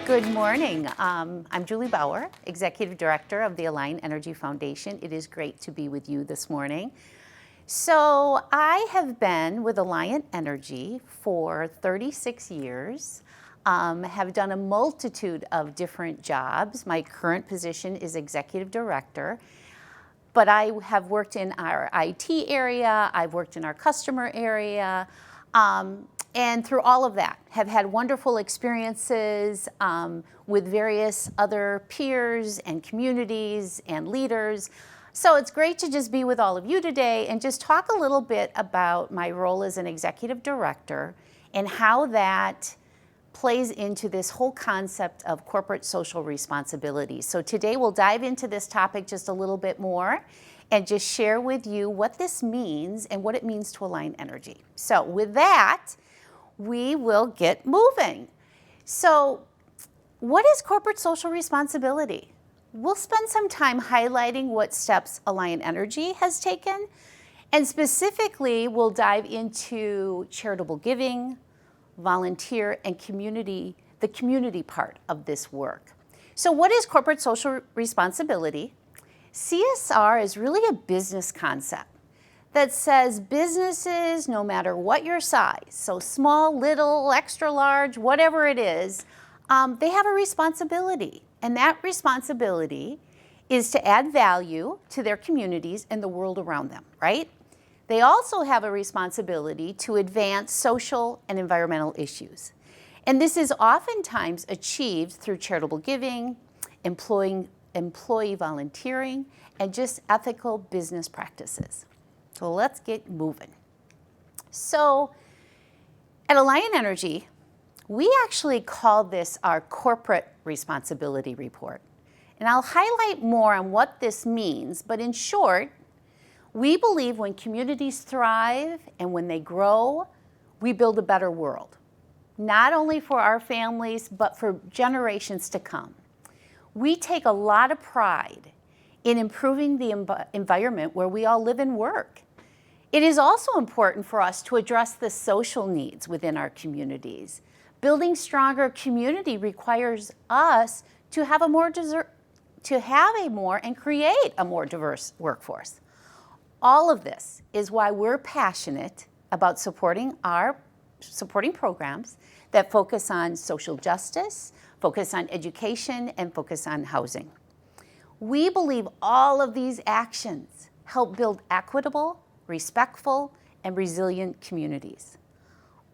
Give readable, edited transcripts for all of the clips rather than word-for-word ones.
Good morning. I'm Julie Bauer, Executive Director of the Alliant Energy Foundation. It is great to be with you this morning. So I have been with Alliant Energy for 36 years, have done a multitude of different jobs. My current position is Executive Director, but I have worked in our IT area, I've worked in our customer area, and through all of that, have had wonderful experiences with various other peers and communities and leaders. So it's great to just be with all of you today and just talk a little bit about my role as an executive director and how that plays into this whole concept of corporate social responsibility. So today we'll dive into this topic just a little bit more and just share with you what this means and what it means to Alliant Energy. So with that, we will get moving. So what is corporate social responsibility? We'll spend some time highlighting what steps Alliant Energy has taken, and specifically we'll dive into charitable giving, volunteer, and community, the community part of this work. So what is corporate social responsibility? CSR is really a business concept that says businesses, no matter what your size, so small, little, extra large, whatever it is, they have a responsibility. And that responsibility is to add value to their communities and the world around them, right? They also have a responsibility to advance social and environmental issues. And this is oftentimes achieved through charitable giving, employee volunteering, and just ethical business practices. So let's get moving. So at Alliant Energy, we actually call this our corporate responsibility report. And I'll highlight more on what this means, but in short, we believe when communities thrive and when they grow, we build a better world, not only for our families, but for generations to come. We take a lot of pride in improving the environment where we all live and work. It is also important for us to address the social needs within our communities. Building stronger community requires us to have and create a more diverse workforce. All of this is why we're passionate about supporting programs that focus on social justice, focus on education, and focus on housing. We believe all of these actions help build equitable, respectful, and resilient communities.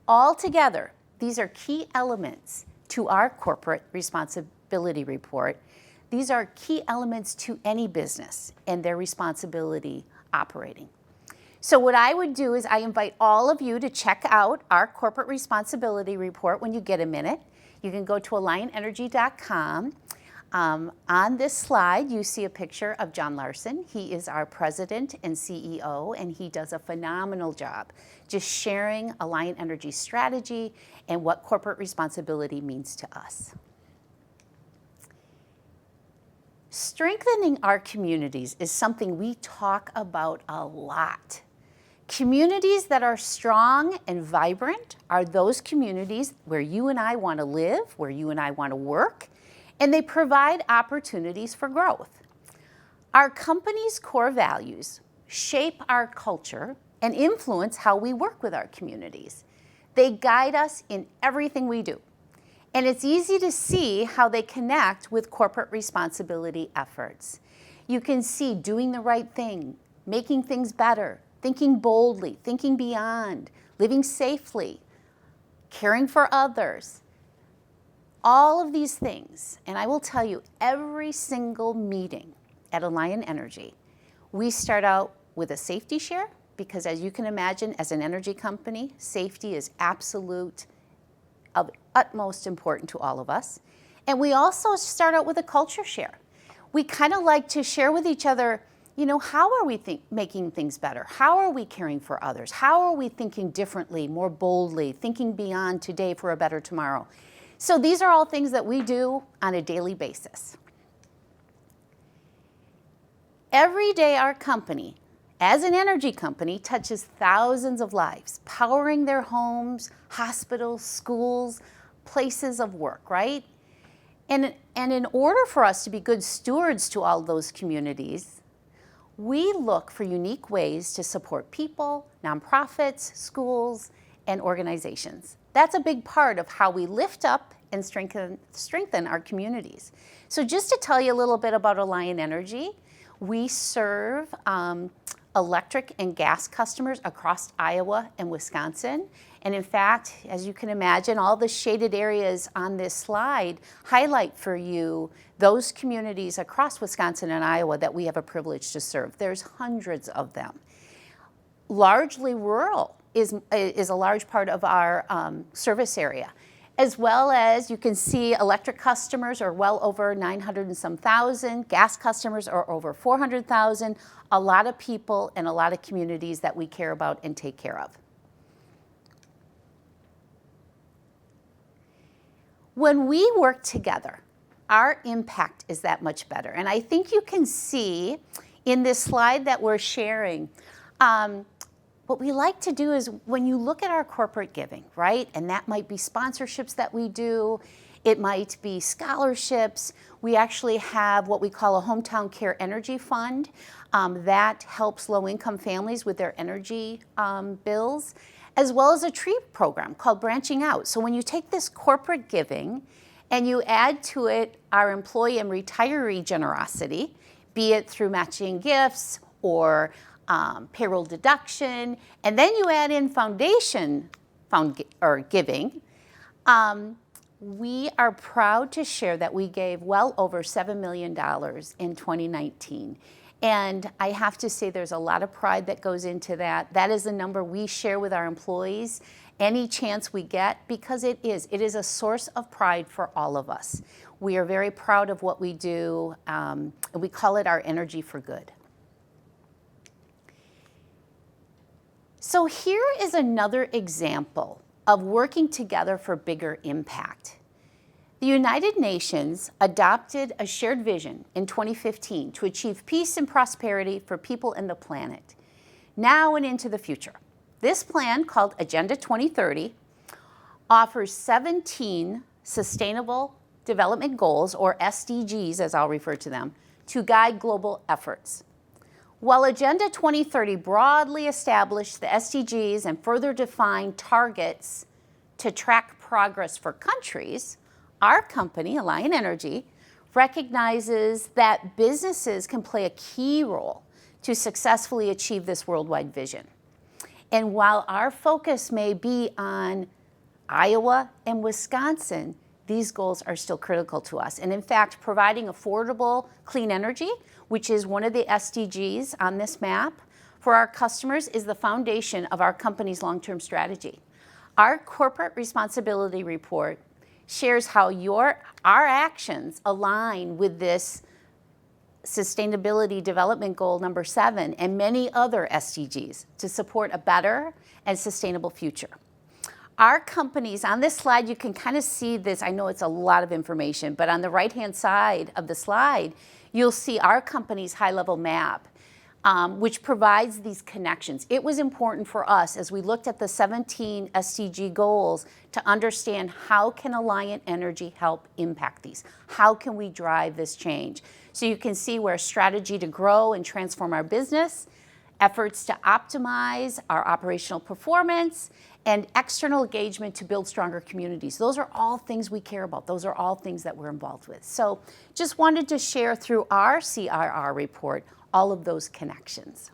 Altogether, these are key elements to our corporate responsibility report. These are key elements to any business and their responsibility operating. So what I would do is I invite all of you to check out our corporate responsibility report when you get a minute. You can go to alliantenergy.com. On this slide, you see a picture of John Larson. He is our president and CEO, and he does a phenomenal job just sharing Alliant Energy's strategy and what corporate responsibility means to us. Strengthening our communities is something we talk about a lot. Communities that are strong and vibrant are those communities where you and I want to live, where you and I want to work, and they provide opportunities for growth. Our company's core values shape our culture and influence how we work with our communities. They guide us in everything we do. And it's easy to see how they connect with corporate responsibility efforts. You can see doing the right thing, making things better, thinking boldly, thinking beyond, living safely, caring for others. All of these things, and I will tell you, every single meeting at Alliant Energy, we start out with a safety share, because as you can imagine, as an energy company, safety is absolute, of utmost important to all of us. And we also start out with a culture share. We kind of like to share with each other, you know, how are we making things better? How are we caring for others? How are we thinking differently, more boldly, thinking beyond today for a better tomorrow? So these are all things that we do on a daily basis. Every day our company, as an energy company, touches thousands of lives, powering their homes, hospitals, schools, places of work, right? And in order for us to be good stewards to all those communities, we look for unique ways to support people, nonprofits, schools, and organizations. That's a big part of how we lift up and strengthen our communities. So just to tell you a little bit about Alliant Energy, we serve electric and gas customers across Iowa and Wisconsin. And in fact, as you can imagine, all the shaded areas on this slide highlight for you those communities across Wisconsin and Iowa that we have a privilege to serve. There's hundreds of them. Largely rural is a large part of our service area, as well as you can see electric customers are well over 900 and some thousand, gas customers are over 400,000, a lot of people and a lot of communities that we care about and take care of. When we work together, our impact is that much better. And I think you can see in this slide that we're sharing, what we like to do is when you look at our corporate giving, right? And that might be sponsorships that we do, it might be scholarships. We actually have what we call a Hometown Care Energy Fund that helps low-income families with their energy bills, as well as a tree program called Branching Out. So when you take this corporate giving and you add to it our employee and retiree generosity, be it through matching gifts or payroll deduction, and then you add in foundation giving, we are proud to share that we gave well over $7 million in 2019. And I have to say there's a lot of pride that goes into that. That is the number we share with our employees any chance we get, because it is a source of pride for all of us. We are very proud of what we do, and we call it our energy for good. So here is another example of working together for bigger impact. The United Nations adopted a shared vision in 2015 to achieve peace and prosperity for people and the planet, now and into the future. This plan, called Agenda 2030, offers 17 Sustainable Development Goals, or SDGs as I'll refer to them, to guide global efforts. While Agenda 2030 broadly established the SDGs and further defined targets to track progress for countries, our company, Alliant Energy, recognizes that businesses can play a key role to successfully achieve this worldwide vision. And while our focus may be on Iowa and Wisconsin, these goals are still critical to us. And in fact, providing affordable clean energy, which is one of the SDGs on this map, for our customers is the foundation of our company's long-term strategy. Our corporate responsibility report shares how our actions align with this Sustainability Development Goal number 7 and many other SDGs to support a better and sustainable future. Our companies, on this slide you can kind of see this, I know it's a lot of information, but on the right-hand side of the slide, you'll see our company's high-level map, which provides these connections. It was important for us as we looked at the 17 SDG goals to understand how can Alliant Energy help impact these? How can we drive this change? So you can see where strategy to grow and transform our business, efforts to optimize our operational performance, and external engagement to build stronger communities. Those are all things we care about. Those are all things that we're involved with. So just wanted to share through our CRR report all of those connections.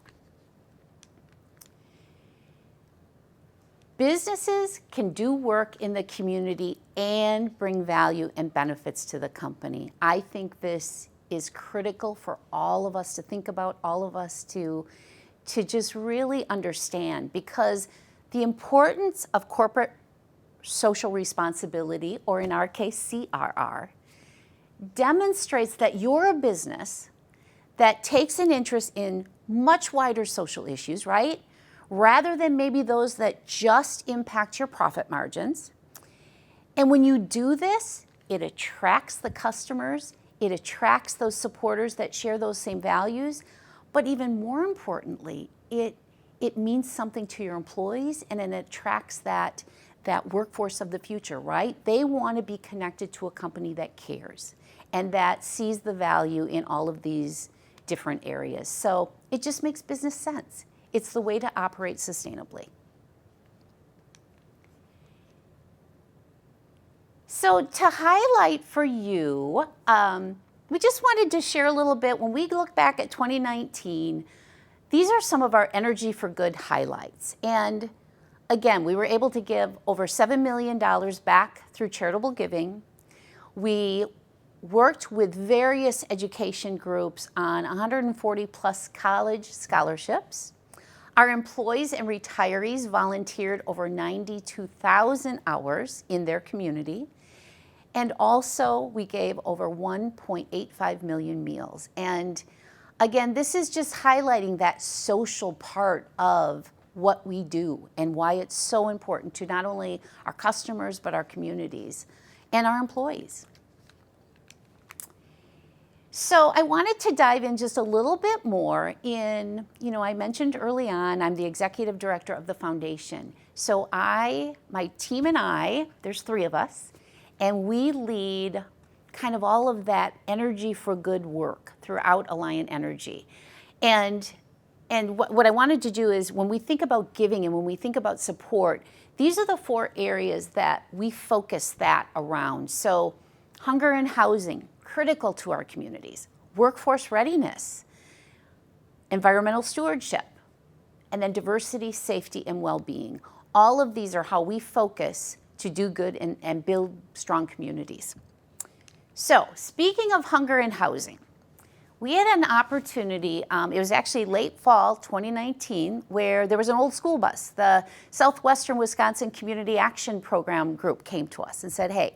Businesses can do work in the community and bring value and benefits to the company. I think this is critical for all of us to think about, all of us to just really understand, because the importance of corporate social responsibility, or in our case, CRR, demonstrates that you're a business that takes an interest in much wider social issues, right? Rather than maybe those that just impact your profit margins. And when you do this, it attracts the customers, it attracts those supporters that share those same values, but even more importantly, it means something to your employees, and it attracts that that workforce of the future, right? They want to be connected to a company that cares and that sees the value in all of these different areas. So it just makes business sense. It's the way to operate sustainably. So to highlight for you, we just wanted to share a little bit. When we look back at 2019, these are some of our Energy for Good highlights. And again, we were able to give over $7 million back through charitable giving. We worked with various education groups on 140 plus college scholarships. Our employees and retirees volunteered over 92,000 hours in their community. And also we gave over 1.85 million meals. And again, this is just highlighting that social part of what we do and why it's so important to not only our customers, but our communities and our employees. So I wanted to dive in just a little bit more in, I mentioned early on, I'm the executive director of the foundation. So my team and I, there's 3 of us, and we lead kind of all of that Energy for Good work throughout Alliant Energy. And what I wanted to do is when we think about giving and when we think about support, these are the 4 areas that we focus that around. So hunger and housing, critical to our communities, workforce readiness, environmental stewardship, and then diversity, safety, and well-being. All of these are how we focus to do good and build strong communities. So speaking of hunger and housing, we had an opportunity, it was actually late fall 2019, where there was an old school bus. The Southwestern Wisconsin Community Action Program group came to us and said, hey,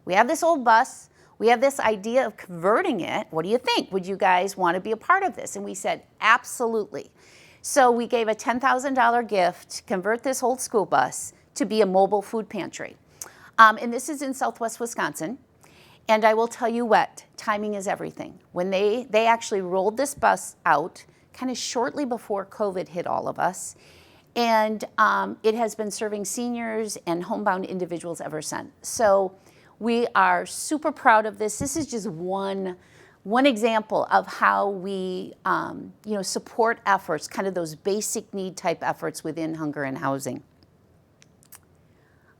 we have this old bus, we have this idea of converting it. What do you think? Would you guys want to be a part of this? And we said, absolutely. So we gave a $10,000 gift to convert this old school bus to be a mobile food pantry. And this is in Southwest Wisconsin. And I will tell you what, timing is everything. When they actually rolled this bus out kind of shortly before COVID hit all of us. And it has been serving seniors and homebound individuals ever since. So we are super proud of this. This is just one example of how we support efforts, kind of those basic need type efforts within hunger and housing.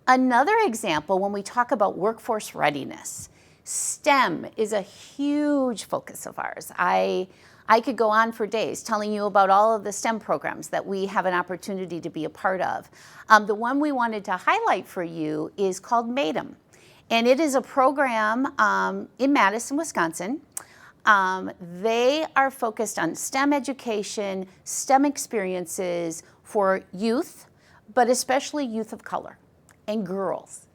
Another example, when we talk about workforce readiness, STEM is a huge focus of ours. I could go on for days telling you about all of the STEM programs that we have an opportunity to be a part of. The one we wanted to highlight for you is called MADAM. And it is a program in Madison, Wisconsin. They are focused on STEM education, STEM experiences for youth, but especially youth of color and girls.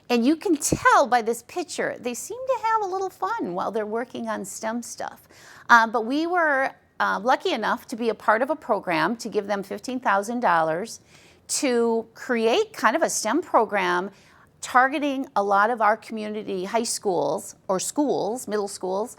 And you can tell by this picture, they seem to have a little fun while they're working on STEM stuff. But we were lucky enough to be a part of a program to give them $15,000 to create kind of a STEM program targeting a lot of our community high schools or schools, middle schools,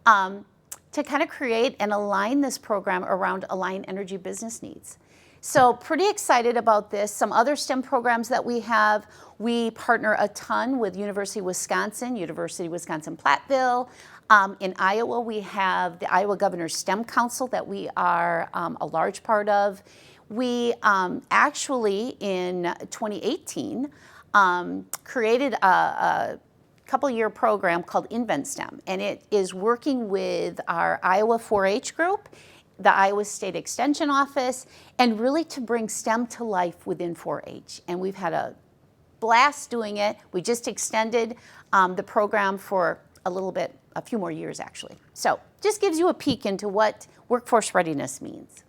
to kind of create and align this program around Alliant Energy business needs. So pretty excited about this. Some other STEM programs that we have, we partner a ton with University of Wisconsin Platteville. In Iowa, we have the Iowa Governor's STEM Council that we are a large part of. We actually, in 2018, created a couple-year program called Invent STEM, and it is working with our Iowa 4-H group, the Iowa State Extension Office, and really to bring STEM to life within 4-H. And we've had a blast doing it. We just extended the program for a few more years actually. So just gives you a peek into what workforce readiness means.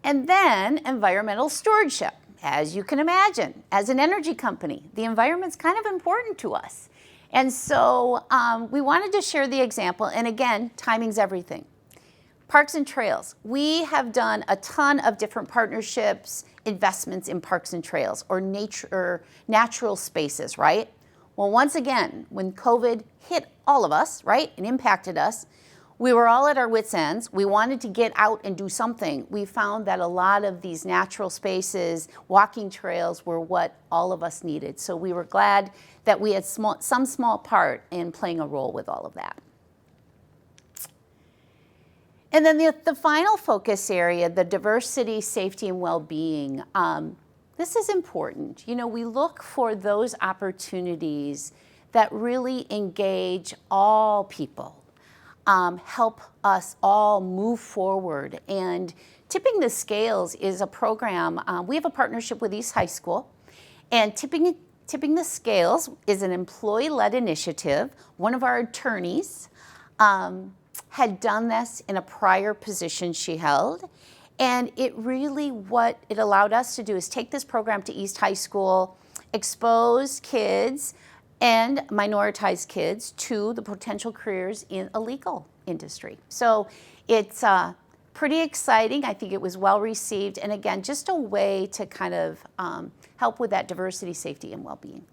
And then environmental stewardship. As you can imagine, as an energy company, the environment's kind of important to us. And so we wanted to share the example, and again, timing's everything. Parks and trails. We have done a ton of different partnerships, investments in parks and trails or natural spaces, right? Well, once again, when COVID hit all of us, right, and impacted us, we were all at our wits' ends. We wanted to get out and do something. We found that a lot of these natural spaces, walking trails, were what all of us needed. So we were glad that we had some small part in playing a role with all of that. And then the final focus area, the diversity, safety, and well-being. This is important. You know, we look for those opportunities that really engage all people. Help us all move forward. And Tipping the Scales is a program. We have a partnership with East High School, and Tipping the Scales is an employee-led initiative. One of our attorneys had done this in a prior position she held, and what it allowed us to do is take this program to East High School, expose kids and minoritized kids to the potential careers in a legal industry. So it's pretty exciting. I think it was well received. And again, just a way to kind of help with that diversity, safety, and well-being.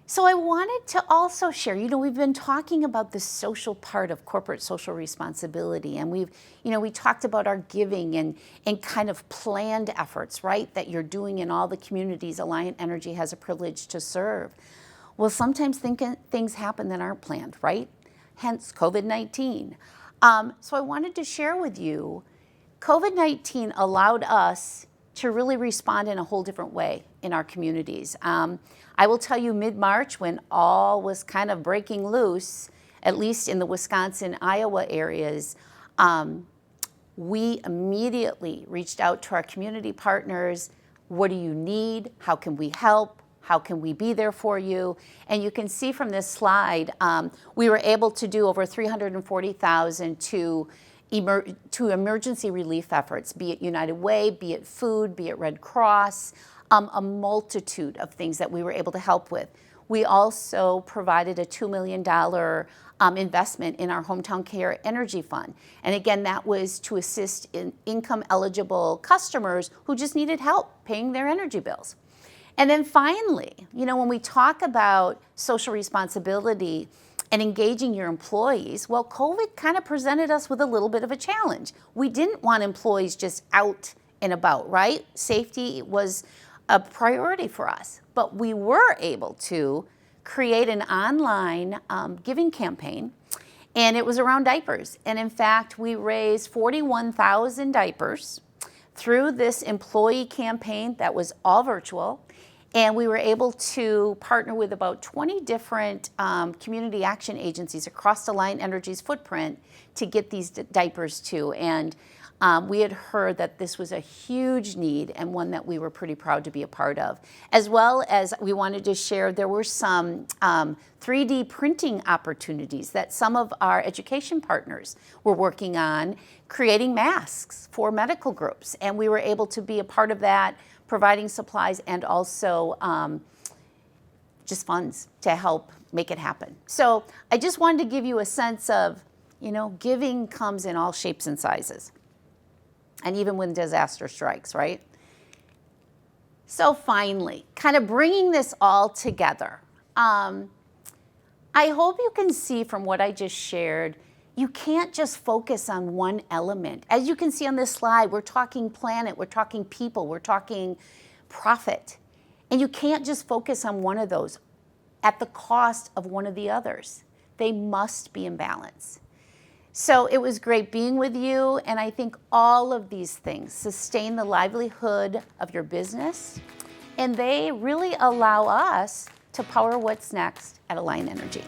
So I wanted to also share, you know, we've been talking about the social part of corporate social responsibility, and we talked about our giving and kind of planned efforts, right, that you're doing in all the communities Alliant Energy has a privilege to serve. Well, sometimes things happen that aren't planned, right? Hence COVID-19. So I wanted to share with you, COVID-19 allowed us to really respond in a whole different way in our communities. I will tell you, mid-March, when all was kind of breaking loose, at least in the Wisconsin, Iowa areas, we immediately reached out to our community partners. What do you need? How can we help? How can we be there for you? And you can see from this slide, we were able to do over $340,000 to emergency relief efforts, be it United Way, be it food, be it Red Cross, a multitude of things that we were able to help with. We also provided a $2 million investment in our Hometown Care Energy Fund. And again, that was to assist in income-eligible customers who just needed help paying their energy bills. And then finally, you know, when we talk about social responsibility and engaging your employees, well, COVID kind of presented us with a little bit of a challenge. We didn't want employees just out and about, right? Safety was a priority for us, but we were able to create an online giving campaign, and it was around diapers. And in fact, we raised 41,000 diapers through this employee campaign that was all virtual. And we were able to partner with about 20 different community action agencies across Alliant Energy's footprint to get these diapers to. And we had heard that this was a huge need and one that we were pretty proud to be a part of. As well as we wanted to share, there were some 3D printing opportunities that some of our education partners were working on, creating masks for medical groups. And we were able to be a part of that, providing supplies and also just funds to help make it happen. So I just wanted to give you a sense of, you know, giving comes in all shapes and sizes. And even when disaster strikes, right? So finally, kind of bringing this all together, I hope you can see from what I just shared, you can't just focus on one element. As you can see on this slide, we're talking planet, we're talking people, we're talking profit. And you can't just focus on one of those at the cost of one of the others. They must be in balance. So it was great being with you, and I think all of these things sustain the livelihood of your business, and they really allow us to power what's next at Alliant Energy.